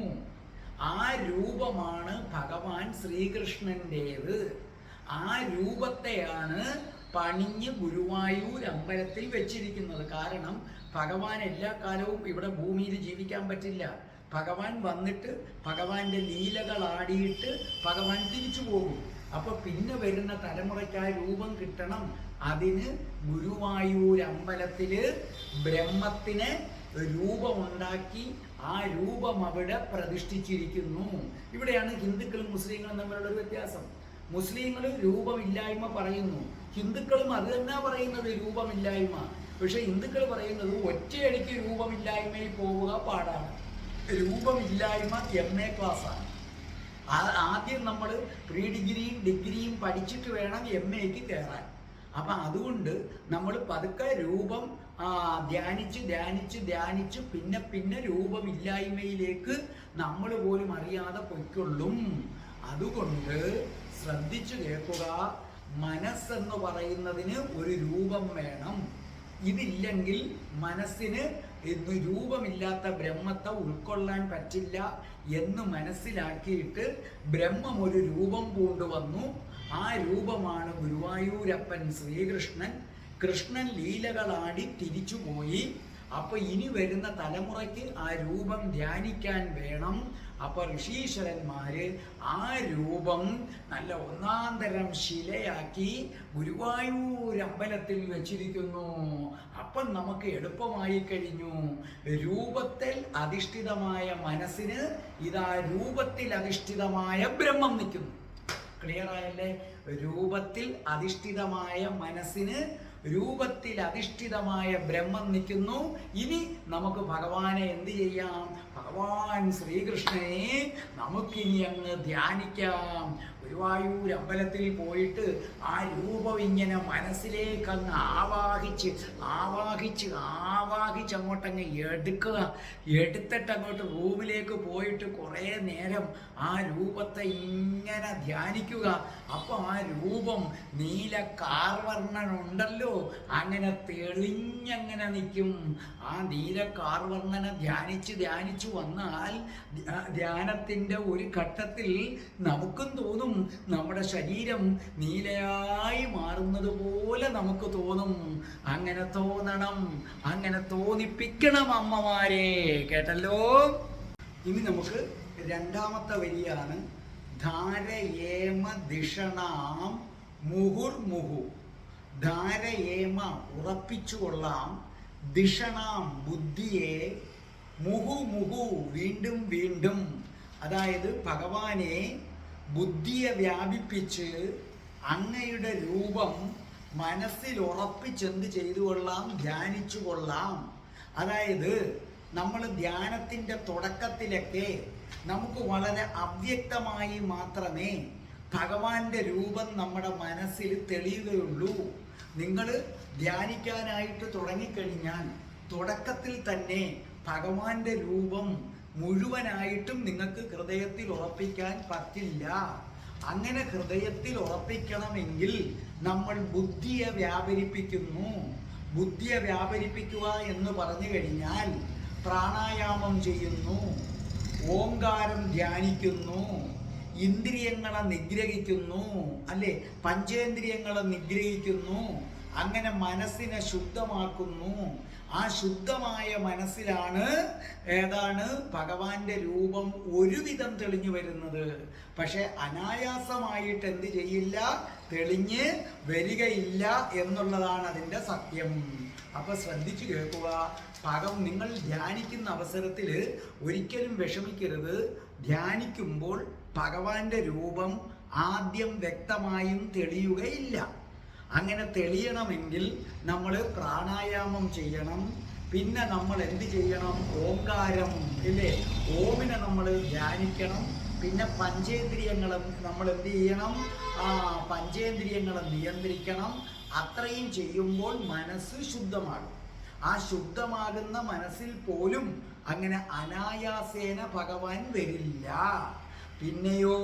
ആ രൂപമാണ് ഭഗവാൻ ശ്രീകൃഷ്ണൻ്റേത്. ആ രൂപത്തെയാണ് പണിഞ്ഞ് ഗുരുവായൂർ അമ്പലത്തിൽ വെച്ചിരിക്കുന്നത്. കാരണം ഭഗവാൻ എല്ലാ കാലവും ഇവിടെ ഭൂമിയിൽ ജീവിക്കാൻ പറ്റില്ല. ഭഗവാൻ വന്നിട്ട് ഭഗവാന്റെ ലീലകൾ ആടിയിട്ട് ഭഗവാൻ തിരിച്ചു പോകും. അപ്പൊ പിന്നെ വരുന്ന തലമുറയ്ക്ക് ആ രൂപം കിട്ടണം. അതിന് ഗുരുവായൂർ അമ്പലത്തില് ബ്രഹ്മത്തിന് രൂപമുണ്ടാക്കി ആ രൂപം അവിടെ പ്രതിഷ്ഠിച്ചിരിക്കുന്നു. ഇവിടെയാണ് ഹിന്ദുക്കളും മുസ്ലിങ്ങളും തമ്മിലുള്ള ഒരു വ്യത്യാസം. മുസ്ലിങ്ങൾ രൂപമില്ലായ്മ പറയുന്നു, ഹിന്ദുക്കളും അത് തന്നെ പറയുന്നത് രൂപമില്ലായ്മ. പക്ഷെ ഹിന്ദുക്കൾ പറയുന്നത് ഒറ്റയടിക്ക് രൂപമില്ലായ്മയിൽ പോവുക പാടാണ്. രൂപമില്ലായ്മ MA ക്ലാസ്സാണ്. ആദ്യം നമ്മൾ പ്രീ ഡിഗ്രിയും പഠിച്ചിട്ട് വേണം MAക്ക് കയറാൻ. അപ്പം അതുകൊണ്ട് നമ്മൾ പതുക്കെ രൂപം ധ്യാനിച്ച് പിന്നെ രൂപമില്ലായ്മയിലേക്ക് നമ്മൾ പോലും അറിയാതെ പൊയ്ക്കൊള്ളും. അതുകൊണ്ട് ശ്രദ്ധിച്ചു കേൾക്കുക. മനസ്സെന്ന് പറയുന്നതിന് ഒരു രൂപം വേണം. ഇതില്ലെങ്കിൽ മനസ്സിന് രൂപമില്ലാത്ത ബ്രഹ്മത്തെ ഉൾക്കൊള്ളാൻ പറ്റില്ല എന്ന് മനസ്സിലാക്കിയിട്ട് ബ്രഹ്മം ഒരു രൂപം കൊണ്ടുവന്നു. ആ രൂപമാണ് ഗുരുവായൂരപ്പൻ ശ്രീകൃഷ്ണൻ. കൃഷ്ണൻ ലീലകളാടി തിരിച്ചുപോയി. അപ്പൊ ഇനി വരുന്ന തലമുറയ്ക്ക് ആ രൂപം ധ്യാനിക്കാൻ വേണം. അപ്പൊ ഋഷീശ്വരന്മാര് ആ രൂപം നല്ല ഒന്നാന്തരം ശിലയാക്കി ഗുരുവായൂർ അമ്പലത്തിൽ വെച്ചിരിക്കുന്നു. അപ്പം നമുക്ക് എളുപ്പമായി കഴിഞ്ഞു. രൂപത്തിൽ അധിഷ്ഠിതമായ മനസ്സിന് ഇതാ രൂപത്തിൽ അധിഷ്ഠിതമായ ബ്രഹ്മം നിൽക്കുന്നു. ക്ലിയർ ആയല്ലേ? രൂപത്തിൽ അധിഷ്ഠിതമായ മനസ്സിന് രൂപത്തിൽ അധിഷ്ഠിതമായ ബ്രഹ്മം നിൽക്കുന്നു. ഇനി നമുക്ക് ഭഗവാനെ എന്ത് ചെയ്യാം? ഭഗവാൻ ശ്രീകൃഷ്ണനെ നമുക്കിനി അങ്ങ് ധ്യാനിക്കാം. ഗുരുവായൂർ അമ്പലത്തിൽ പോയിട്ട് ആ രൂപം ഇങ്ങനെ മനസ്സിലേക്ക് അങ്ങ് ആവാഹിച്ച് അങ്ങോട്ടങ്ങ് എടുക്കുക. എടുത്തിട്ട് അങ്ങോട്ട് റൂമിലേക്ക് പോയിട്ട് കുറേ നേരം ആ രൂപത്തെ ഇങ്ങനെ ധ്യാനിക്കുക. അപ്പോൾ ആ രൂപം നീല കാർവർണ്ണനുണ്ടല്ലോ, അങ്ങനെ തെളിഞ്ഞങ്ങനെ നിൽക്കും. ആ നീല കാർവർണ്ണനെ ധ്യാനിച്ച് വന്നാൽ ധ്യാനത്തിൻ്റെ ഒരു ഘട്ടത്തിൽ നമുക്കും തോന്നും നമ്മുടെ ശരീരം നീലയായി മാറുന്നത് പോലെ നമുക്ക് തോന്നും. അങ്ങനെ തോന്നണം, അങ്ങനെ തോന്നിപ്പിക്കണം അമ്മമാരെ. കേട്ടല്ലോ? ഇനി നമുക്ക് രണ്ടാമത്തെ വരിയാണ് ധാരയേമ ദിഷണാം മുഹുർമുഹു. ധാരയേമ ഉറപ്പിച്ചുകൊള്ളാം, ദിഷണാം ബുദ്ധിയെ, മുഹു വീണ്ടും വീണ്ടും. അതായത് ഭഗവാനെ ബുദ്ധിയെ വ്യാപിപ്പിച്ച് അങ്ങയുടെ രൂപം മനസ്സിൽ ഉറപ്പിച്ചെന്ത് ചെയ്തു കൊള്ളാം? ധ്യാനിച്ചു കൊള്ളാം. അതായത് നമ്മൾ ധ്യാനത്തിൻ്റെ തുടക്കത്തിലൊക്കെ നമുക്ക് വളരെ അവ്യക്തമായി മാത്രമേ ഭഗവാന്റെ രൂപം നമ്മുടെ മനസ്സിൽ തെളിയുകയുള്ളൂ. നിങ്ങൾ ധ്യാനിക്കാനായിട്ട് തുടങ്ങിക്കഴിഞ്ഞാൽ തുടക്കത്തിൽ തന്നെ ഭഗവാന്റെ രൂപം മുഴുവനായിട്ടും നിങ്ങൾക്ക് ഹൃദയത്തിൽ ഉറപ്പിക്കാൻ പറ്റില്ല. അങ്ങനെ ഹൃദയത്തിൽ ഉറപ്പിക്കണമെങ്കിൽ നമ്മൾ ബുദ്ധിയെ വ്യാപരിപ്പിക്കുന്നു. ബുദ്ധിയെ വ്യാപരിപ്പിക്കുക എന്ന് പറഞ്ഞു കഴിഞ്ഞാൽ പ്രാണായാമം ചെയ്യുന്നു, ഓംകാരം ധ്യാനിക്കുന്നു, ഇന്ദ്രിയങ്ങളെ നിഗ്രഹിക്കുന്നു, അല്ലേ? പഞ്ചേന്ദ്രിയങ്ങളെ നിഗ്രഹിക്കുന്നു. അങ്ങനെ മനസ്സിനെ ശുദ്ധമാക്കുന്നു. ആ ശുദ്ധമായ മനസ്സിലാണ് ഏതാണ് ഭഗവാന്റെ രൂപം ഒരുവിധം തെളിഞ്ഞു വരുന്നത്. പക്ഷെ അനായാസമായിട്ട് എന്ത് ചെയ്യില്ല? തെളിഞ്ഞ് വരികയില്ല എന്നുള്ളതാണ് അതിൻ്റെ സത്യം. അപ്പൊ ശ്രദ്ധിച്ചു കേൾക്കുക. നിങ്ങൾ ധ്യാനിക്കുന്ന അവസരത്തിൽ ഒരിക്കലും വിഷമിക്കരുത്. ധ്യാനിക്കുമ്പോൾ ഭഗവാന്റെ രൂപം ആദ്യം വ്യക്തമായും തെളിയുകയില്ല. അങ്ങനെ തെളിയണമെങ്കിൽ നമ്മൾ പ്രാണായാമം ചെയ്യണം. പിന്നെ നമ്മൾ എന്ത് ചെയ്യണം? ഓംകാരം, ഇല്ലേ? ഓമിനെ നമ്മൾ ധ്യാനിക്കണം. പിന്നെ പഞ്ചേന്ദ്രിയങ്ങളെ നമ്മൾ എന്ത് ചെയ്യണം? പഞ്ചേന്ദ്രിയങ്ങളെ നിയന്ത്രിക്കണം. അത്രയും ചെയ്യുമ്പോൾ മനസ്സ് ശുദ്ധമാകും. ആ ശുദ്ധമാകുന്ന മനസ്സിൽ പോലും അങ്ങനെ അനായാസേന ഭഗവാൻ വരില്ല. പിന്നെയോ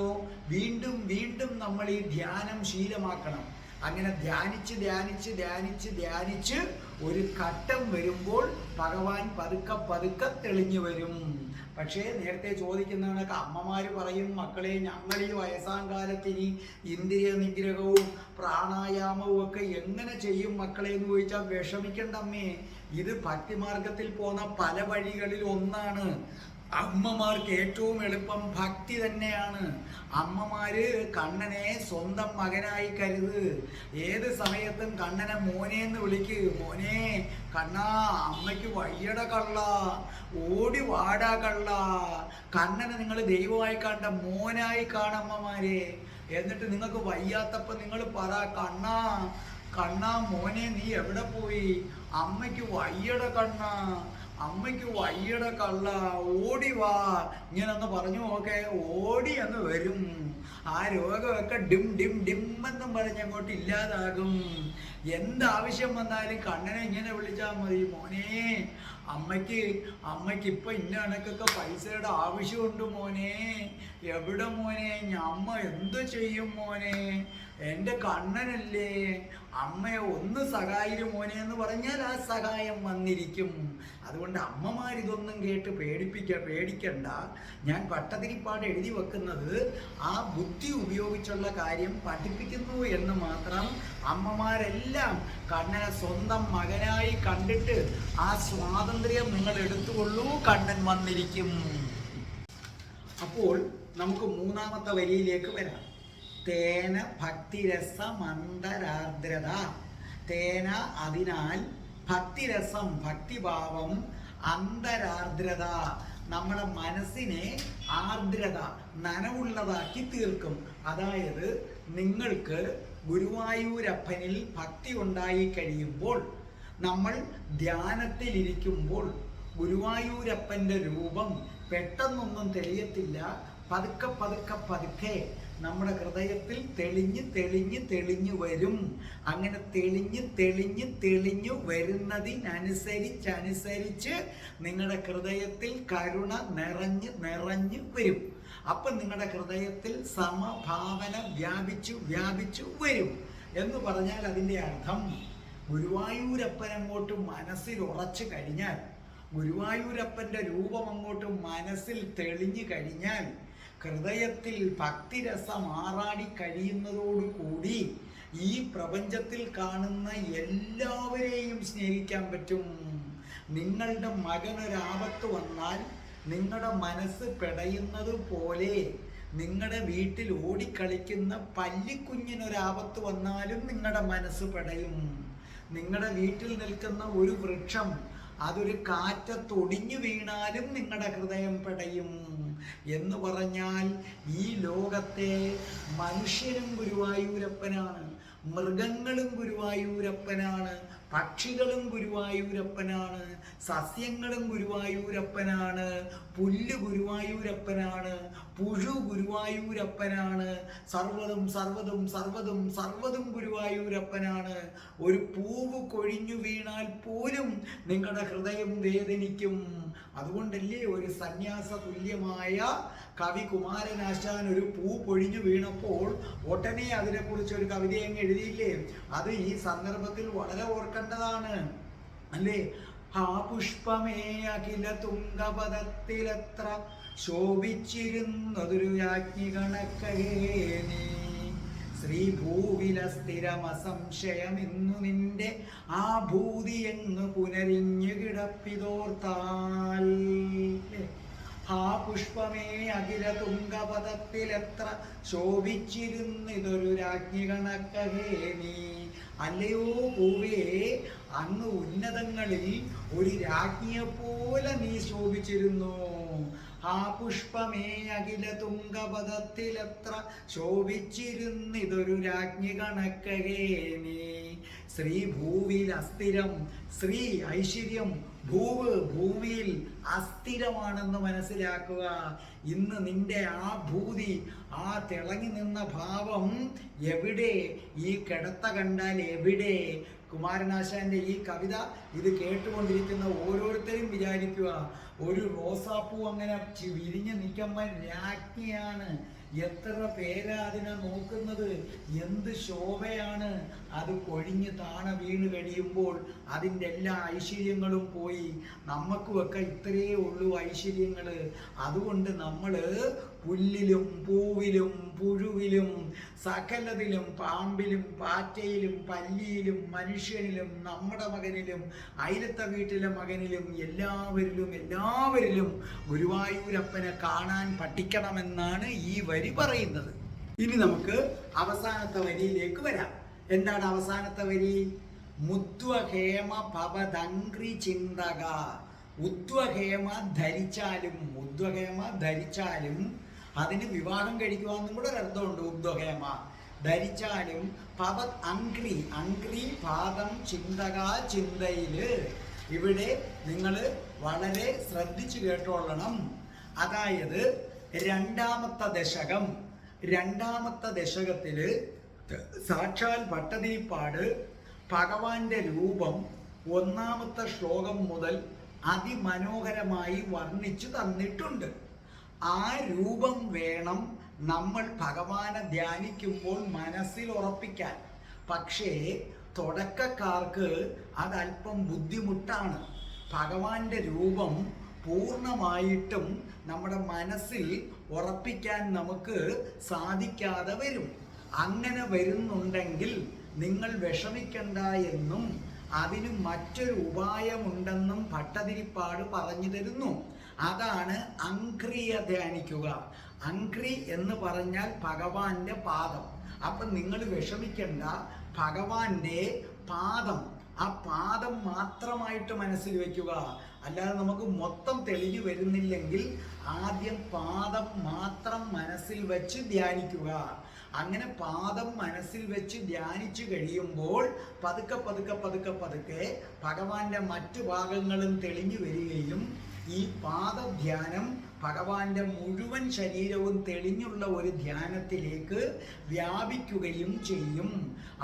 വീണ്ടും വീണ്ടും നമ്മൾ ഈ ധ്യാനം ശീലമാക്കണം. അങ്ങനെ ധ്യാനിച്ച് ധ്യാനിച്ച് ധ്യാനിച്ച് ധ്യാനിച്ച് ഒരു ഘട്ടം വരുമ്പോൾ ഭഗവാൻ പതുക്കെ പതുക്കെ തെളിഞ്ഞു വരും. പക്ഷേ നേരത്തെ ചോദിക്കുന്ന കണക്ക് അമ്മമാര് പറയും, മക്കളെ ഞങ്ങൾ ഈ വയസ്സാം കാലത്തിന് ഇന്ദ്രിയ നിഗ്രഹവും പ്രാണായാമവും ഒക്കെ എങ്ങനെ ചെയ്യും മക്കളെ എന്ന് ചോദിച്ചാൽ വിഷമിക്കണ്ടമ്മേ. ഇത് ഭക്തിമാർഗത്തിൽ പോന്ന പല വഴികളിൽ ഒന്നാണ്. അമ്മമാർക്ക് ഏറ്റവും എളുപ്പം ഭക്തി തന്നെയാണ്. അമ്മമാര് കണ്ണനെ സ്വന്തം മകനായി കരുത്. ഏത് സമയത്തും കണ്ണനെ മോനെ എന്ന് വിളിക്ക്. മോനെ, കണ്ണാ, അമ്മയ്ക്ക് വയ്യട കള്ള, ഓടി വാടാ കള്ള. കണ്ണനെ നിങ്ങൾ ദൈവമായി കണ്ട മോനായി കാണമ്മമാരെ. എന്നിട്ട് നിങ്ങൾക്ക് വയ്യാത്തപ്പോ നിങ്ങൾ പറ, കണ്ണാ കണ്ണാ മോനെ നീ എവിടെ പോയി? അമ്മയ്ക്ക് വയ്യട കണ്ണാ, അമ്മയ്ക്ക് വയ്യട കള്ള, ഓടി വാ. ഇങ്ങനൊന്ന് പറഞ്ഞു നോക്കെ, ഓടി എന്ന് വരും. ആ രോഗമൊക്കെ ഡിം ഡിം ഡിം എന്നും പറഞ്ഞ് അങ്ങോട്ട് ഇല്ലാതാകും. എന്താവശ്യം വന്നാലും കണ്ണനെ ഇങ്ങനെ വിളിച്ചാൽ മതി, മോനെ അമ്മയ്ക്ക് ഇപ്പൊ ഇന്ന കണക്കൊക്കെ പൈസയുടെ ആവശ്യമുണ്ട് മോനെ. എവിടെ മോനെ? അമ്മ എന്ത് ചെയ്യും മോനെ? എൻ്റെ കണ്ണനല്ലേ, അമ്മയെ ഒന്ന് സഹായിരും മോനെ എന്ന് പറഞ്ഞാൽ ആ സഹായം വന്നിരിക്കും. അതുകൊണ്ട് അമ്മമാരിതൊന്നും കേട്ട് പേടിക്കണ്ട. ഞാൻ പട്ടതിരിപ്പാട് എഴുതി വെക്കുന്നത് ആ ബുദ്ധി ഉപയോഗിച്ചുള്ള കാര്യം പഠിപ്പിക്കുന്നു എന്ന് മാത്രം. അമ്മമാരെല്ലാം കണ്ണനെ സ്വന്തം മകനായി കണ്ടിട്ട് ആ സ്വാതന്ത്ര്യം നിങ്ങൾ എടുത്തുകൊള്ളൂ, കണ്ണൻ വന്നിരിക്കും. അപ്പോൾ നമുക്ക് മൂന്നാമത്തെ വരിയിലേക്ക് വരാം. തേന ഭക്തിരസ മന്ദരാർദ്രത. തേന അതിനാൽ, ഭക്തിരസം ഭക്തിഭാവം, അന്തരാർദ്രത നമ്മുടെ മനസ്സിനെ ആർദ്രത നനവുള്ളതാക്കി തീർക്കും. അതായത് നിങ്ങൾക്ക് ഗുരുവായൂരപ്പനിൽ ഭക്തി ഉണ്ടായി കഴിയുമ്പോൾ, നമ്മൾ ധ്യാനത്തിലിരിക്കുമ്പോൾ ഗുരുവായൂരപ്പൻ്റെ രൂപം പെട്ടെന്നൊന്നും തെളിയത്തില്ല. പതുക്കെ പതുക്കെ പതുക്കെ നമ്മുടെ ഹൃദയത്തിൽ തെളിഞ്ഞു വരും. അങ്ങനെ തെളിഞ്ഞു വരുന്നതിനനുസരിച്ച് നിങ്ങളുടെ ഹൃദയത്തിൽ കരുണ നിറഞ്ഞ് വരും. അപ്പം നിങ്ങളുടെ ഹൃദയത്തിൽ സമഭാവന വ്യാപിച്ചു വരും എന്ന് പറഞ്ഞാൽ അതിൻ്റെ അർത്ഥം, ഗുരുവായൂരപ്പൻ അങ്ങോട്ട് മനസ്സിൽ ഉറച്ചു കഴിഞ്ഞാൽ, ഗുരുവായൂരപ്പൻ്റെ രൂപം അങ്ങോട്ട് മനസ്സിൽ തെളിഞ്ഞു കഴിഞ്ഞാൽ, ഹൃദയത്തിൽ ഭക്തിരസം ആറാടി കഴിയുന്നതോടുകൂടി ഈ പ്രപഞ്ചത്തിൽ കാണുന്ന എല്ലാവരെയും സ്നേഹിക്കാൻ പറ്റും. നിങ്ങളുടെ മകനൊരാപത്ത് വന്നാൽ നിങ്ങളുടെ മനസ്സ് പെടയുന്നത് പോലെ, നിങ്ങളുടെ വീട്ടിൽ ഓടിക്കളിക്കുന്ന പല്ലിക്കുഞ്ഞിനൊരാപത്ത് വന്നാലും നിങ്ങളുടെ മനസ്സ് പെടയും. നിങ്ങളുടെ വീട്ടിൽ നിൽക്കുന്ന ഒരു വൃക്ഷം അതൊരു കാറ്റത്തൊടിഞ്ഞു വീണാലും നിങ്ങളുടെ ഹൃദയം പെടയും. എന്ന് പറഞ്ഞാൽ ഈ ലോകത്തെ മനുഷ്യരും ഗുരുവായൂരപ്പനാണ്, മൃഗങ്ങളും ഗുരുവായൂരപ്പനാണ്, പക്ഷികളും ഗുരുവായൂരപ്പനാണ്, സസ്യങ്ങളും ഗുരുവായൂരപ്പനാണ്, പുല്ല് ഗുരുവായൂരപ്പനാണ്, പുഴു ഗുരുവായൂരപ്പനാണ്, സർവ്വതും ഗുരുവായൂരപ്പനാണ്. ഒരു പൂവ് കൊഴിഞ്ഞു വീണാൽ പോലും നിങ്ങളുടെ ഹൃദയം വേദനിക്കും. അതുകൊണ്ടല്ലേ ഒരു സന്യാസ തുല്യമായ കവി കുമാരനാശാൻ ഒരു പൂ പൊഴിഞ്ഞു വീണപ്പോൾ ഉടനെ അതിനെക്കുറിച്ച് ഒരു കവിത അങ്ങ് എഴുതിയില്ലേ? അത് ഈ സന്ദർഭത്തിൽ വളരെ ഓർക്കേണ്ടതാണ് അല്ലേ? ആ പുഷ്പമേ അഖില തുംഗപദത്തിലെത്ര ശോഭിച്ചിരുന്നതൊരു യാജ്ഞി കണക്കേ നീ, ശ്രീഭൂവില സ്ഥിരമസംശയമിന്നു നിന്റെ ആ ഭൂതി എന്ന് പുനരിഞ്ഞു കിടപ്പിതോർത്താൽ. ആ പുഷ്പമേ അഖില തുംഗപദത്തിലെത്ര ശോഭിച്ചിരുന്നിതൊരു രാജ്ഞി കണക്കേ നീ. അല്ലയോ പൂവേ, അങ്ങ് ഉന്നതങ്ങളിൽ ഒരു രാജ്ഞിയെ പോലെ നീ ശോഭിച്ചിരുന്നു. ആ പുഷ്പമേ അഖില തുംഗപദത്തിലെത്ര ശോഭിച്ചിരുന്നിതൊരു രാജ്ഞി കണക്കേ നീ. ശ്രീഭൂവിൽ അസ്ഥിരം, ശ്രീ ഐശ്വര്യം, ഭൂവ് ഭൂമിയിൽ അസ്ഥിരമാണെന്ന് മനസ്സിലാക്കുക. ഇന്ന് നിന്റെ ആ ഭൂതി, ആ തിളങ്ങി നിന്ന ഭാവം എവിടെ? ഈ കിടത്ത കണ്ടാൽ എവിടെ? കുമാരനാശാന്റെ ഈ കവിത ഇത് കേട്ടുകൊണ്ടിരിക്കുന്ന ഓരോരുത്തരും വിചാരിക്കുക, ഒരു റോസാപ്പൂ അങ്ങനെ വിരിഞ്ഞ് നിൽക്കുമ്പോൾ രാജ്ഞിയാണ്. എത്ര പേരാ അതിനെ നോക്കുന്നത്. എന്ത് ശോഭയാണ്. അത് കൊഴിഞ്ഞ് താണ വീണ് കഴിയുമ്പോൾ അതിൻ്റെ എല്ലാ ഐശ്വര്യങ്ങളും പോയി. നമുക്കുമൊക്കെ ഇത്രയേ ഉള്ളൂ ഐശ്വര്യങ്ങൾ. അതുകൊണ്ട് നമ്മൾ പുല്ലിലും പൂവിലും പുഴുവിലും സകലതിലും, പാമ്പിലും പാറ്റയിലും പല്ലിയിലും മനുഷ്യനിലും നമ്മുടെ മകനിലും അയലത്തെ വീട്ടിലെ മകനിലും എല്ലാവരിലും ഗുരുവായൂരപ്പനെ കാണാൻ പഠിക്കണമെന്നാണ് ഈ വരി പറയുന്നത്. ഇനി നമുക്ക് അവസാനത്തെ വരിയിലേക്ക് വരാം. എന്താണ് അവസാനത്തെ വരി? മുദ്വഹേമ ഭവദംഘ്രി ചിന്തക. ഉദ്വഹേമ ധരിച്ചാലും അതിന് വിവാഹം കഴിക്കുവാന്നും കൂടെ ഒരർത്ഥമുണ്ട്. ഉദ്വഹേമ ധരിച്ചാലും പവത് അംഗ്രി പാദം ചിന്തക ചിന്തയില്. ഇവിടെ നിങ്ങൾ വളരെ ശ്രദ്ധിച്ചു കേട്ടോളണം. അതായത് രണ്ടാമത്തെ ദശകത്തില് സാക്ഷാൽ ഭട്ടതിരിപ്പാട് ഭഗവാന്റെ രൂപം 1-ാമത്തെ ശ്ലോകം മുതൽ അതിമനോഹരമായി വർണ്ണിച്ചു തന്നിട്ടുണ്ട്. ആ രൂപം വേണം നമ്മൾ ഭഗവാനെ ധ്യാനിക്കുമ്പോൾ മനസ്സിൽ ഉറപ്പിക്കാൻ. പക്ഷേ തുടക്കക്കാർക്ക് അതല്പം ബുദ്ധിമുട്ടാണ്. ഭഗവാന്റെ രൂപം പൂർണ്ണമായിട്ടും നമ്മുടെ മനസ്സിൽ ഉറപ്പിക്കാൻ നമുക്ക് സാധിക്കാതെ വരും. അങ്ങനെ വരുന്നുണ്ടെങ്കിൽ നിങ്ങൾ വിഷമിക്കണ്ട എന്നും അതിന് മറ്റൊരു ഉപായമുണ്ടെന്നും ഭട്ടതിരിപ്പാട് പറഞ്ഞു തരുന്നു. അതാണ് അംഘ്രിയ ധ്യാനിക്കുക. അംഘ്രി എന്ന് പറഞ്ഞാൽ ഭഗവാന്റെ പാദം. അപ്പം നിങ്ങൾ വിഷമിക്കണ്ട. ഭഗവാന്റെ പാദം, ആ പാദം മാത്രമായിട്ട് മനസ്സിൽ വയ്ക്കുക. അല്ലാതെ നമുക്ക് മൊത്തം തെളിഞ്ഞു വരുന്നില്ലെങ്കിൽ ആദ്യം പാദം മാത്രം മനസ്സിൽ വെച്ച് ധ്യാനിക്കുക. അങ്ങനെ പാദം മനസ്സിൽ വെച്ച് ധ്യാനിച്ചു കഴിയുമ്പോൾ പതുക്കെ ഭഗവാന്റെ മറ്റു ഭാഗങ്ങളും തെളിഞ്ഞു വരികയും ഈ പാദധ്യാനം ഭഗവാന്റെ മുഴുവൻ ശരീരവും തെളിഞ്ഞുള്ള ഒരു ധ്യാനത്തിലേക്ക് വ്യാപിക്കുകയും ചെയ്യും.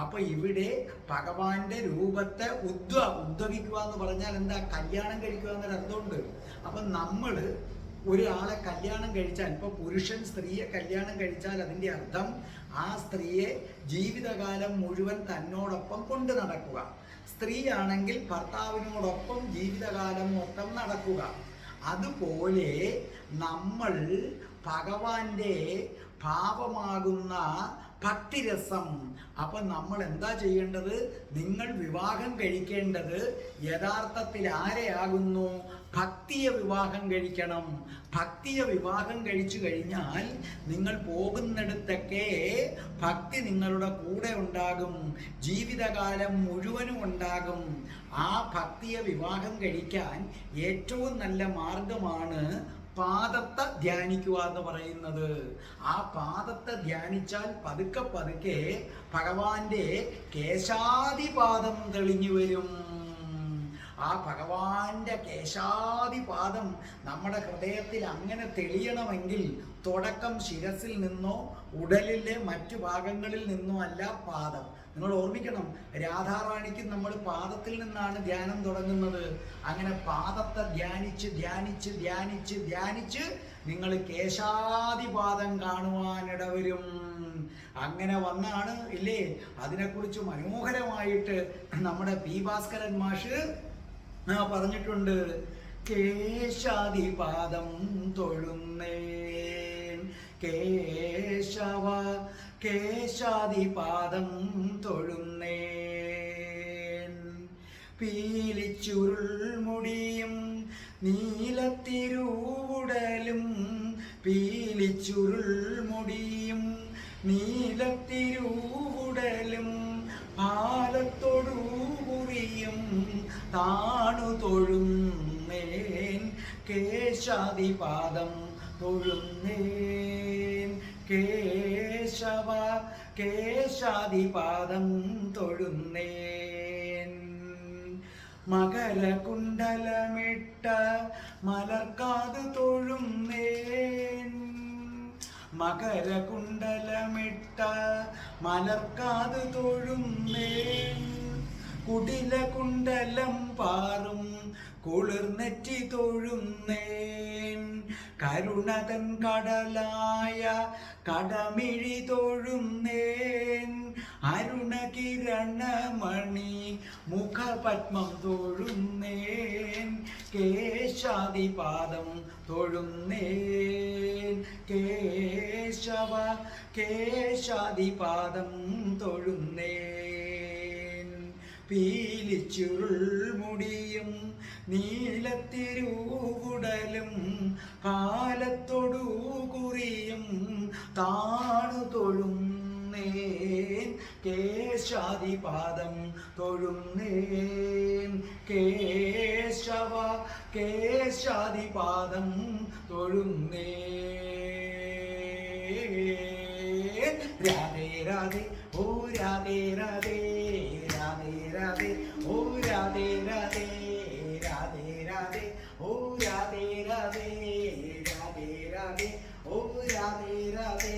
അപ്പൊ ഇവിടെ ഭഗവാന്റെ രൂപത്തെ ഉദ്ഭവിക്കുക എന്ന് പറഞ്ഞാൽ എന്താ? കല്യാണം കഴിക്കുക എന്നൊരു അർത്ഥമുണ്ട്. അപ്പൊ നമ്മൾ ഒരാളെ കല്യാണം കഴിച്ചാൽ, ഇപ്പൊ പുരുഷൻ സ്ത്രീയെ കല്യാണം കഴിച്ചാൽ അതിൻ്റെ അർത്ഥം ആ സ്ത്രീയെ ജീവിതകാലം മുഴുവൻ തന്നോടൊപ്പം കൊണ്ടു നടക്കുക. സ്ത്രീ ആണെങ്കിൽ ഭർത്താവിനോടൊപ്പം ജീവിതകാലം മൊത്തം നടക്കുക. അതുപോലെ നമ്മൾ ഭഗവാന്റെ ഭാവമാകുന്ന ഭക്തിരസം. അപ്പൊ നമ്മൾ എന്താ ചെയ്യേണ്ടത്? നിങ്ങൾ വിവാഹം കഴിക്കേണ്ടത് യഥാർത്ഥത്തിൽ ആരെയാകുന്നു? ഭക്തിയെ വിവാഹം കഴിക്കണം. ഭക്തിയെ വിവാഹം കഴിച്ചു കഴിഞ്ഞാൽ നിങ്ങൾ പോകുന്നിടത്തൊക്കെ ഭക്തി നിങ്ങളുടെ കൂടെ ഉണ്ടാകും, ജീവിതകാലം മുഴുവനും ഉണ്ടാകും. ആ ഭക്തിയെ വിവാഹം കഴിക്കാൻ ഏറ്റവും നല്ല മാർഗമാണ് പാദത്തെ ധ്യാനിക്കുക എന്ന് പറയുന്നത്. ആ പാദത്തെ ധ്യാനിച്ചാൽ പതുക്കെ ഭഗവാന്റെ കേശാദിപാദം തെളിഞ്ഞു വരും. ആ ഭഗവാന്റെ കേശാദിപാദം നമ്മുടെ ഹൃദയത്തിൽ അങ്ങനെ തെളിയണമെങ്കിൽ തുടക്കം ശിരസിൽ നിന്നോ ഉടലിലെ മറ്റു ഭാഗങ്ങളിൽ നിന്നോ അല്ല, പാദം. നിങ്ങൾ ഓർമ്മിക്കണം, രാധാറാണിക്ക് നമ്മൾ പാദത്തിൽ നിന്നാണ് ധ്യാനം തുടങ്ങുന്നത്. അങ്ങനെ പാദത്തെ ധ്യാനിച്ച് നിങ്ങൾ കേശാദിപാദം കാണുവാനിടവരും. അങ്ങനെ വന്നാണ് ഇല്ലേ, അതിനെക്കുറിച്ച് മനോഹരമായിട്ട് നമ്മുടെ പി ഭാസ്കരൻ മാഷ് പറഞ്ഞിട്ടുണ്ട്. കേശാദിപാദം തൊഴുന്നേൻ കേശവ, കേശാദിപാദം തൊഴുന്നേൻ. പീലിച്ചുരുൾ മുടിയും നീലത്തിരുവുടലും, പീലിച്ചുരുൾ മുടിയും നീലത്തിരുവുടലും, പാലത്തൊടു കുറിയും താണു തൊഴുന്നേൻ കേശാദിപാദം തൊഴുന്നേൻ. കേശവ, കേശാദിപാദം തൊഴുന്നേൻ. മകരകുണ്ടലമിട്ട മലർക്കാത് തൊഴുന്നേൻ, മകരകുണ്ടലമിട്ട മലർക്കാത് തൊഴുന്നേൻ. കുടിലകുണ്ടലം പാറും കുളിർനെറ്റി തൊഴുന്നേൻ, കരുണതൻ കടലായ കടമിഴി തൊഴുന്നേൻ അരുണകിരണമണി മുഖപത്മം തൊഴുന്നേൻ കേശാദിപാദം തൊഴുന്നേൻ കേശവ കേശാദിപാദം തൊഴുന്നേൻ പീലിച്ചുരുൾ മുടിയും നീലത്തിരൂകുടലും കാലത്തൊടു കുറിയും താണു തൊഴുന്നേൻ കേശാദിപാദം തൊഴുന്നേൻ കേശവ കേശാദിപാദം തൊഴുന്നേൻ രാധേ രാധേ ഓ രാധേ രാധേ രാധേ രാധേ ഓ രാധേ രാധേ രാധേ രാധേ ഓ രാധേ രാധേ രാധേ രാധേ ഓ രാധേ രാധേ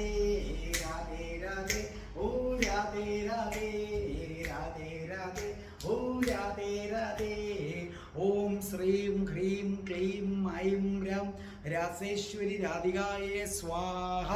രാധേ രാധേ ഓ രാധേ രാധേ രാധേ രാധേ ഓ രാധേ രാധേ. ഓം ശ്രീം ഹ്രീം ക്ലീം ഐം രം രാസേശ്വരി രാധികായേ സ്വാഹ.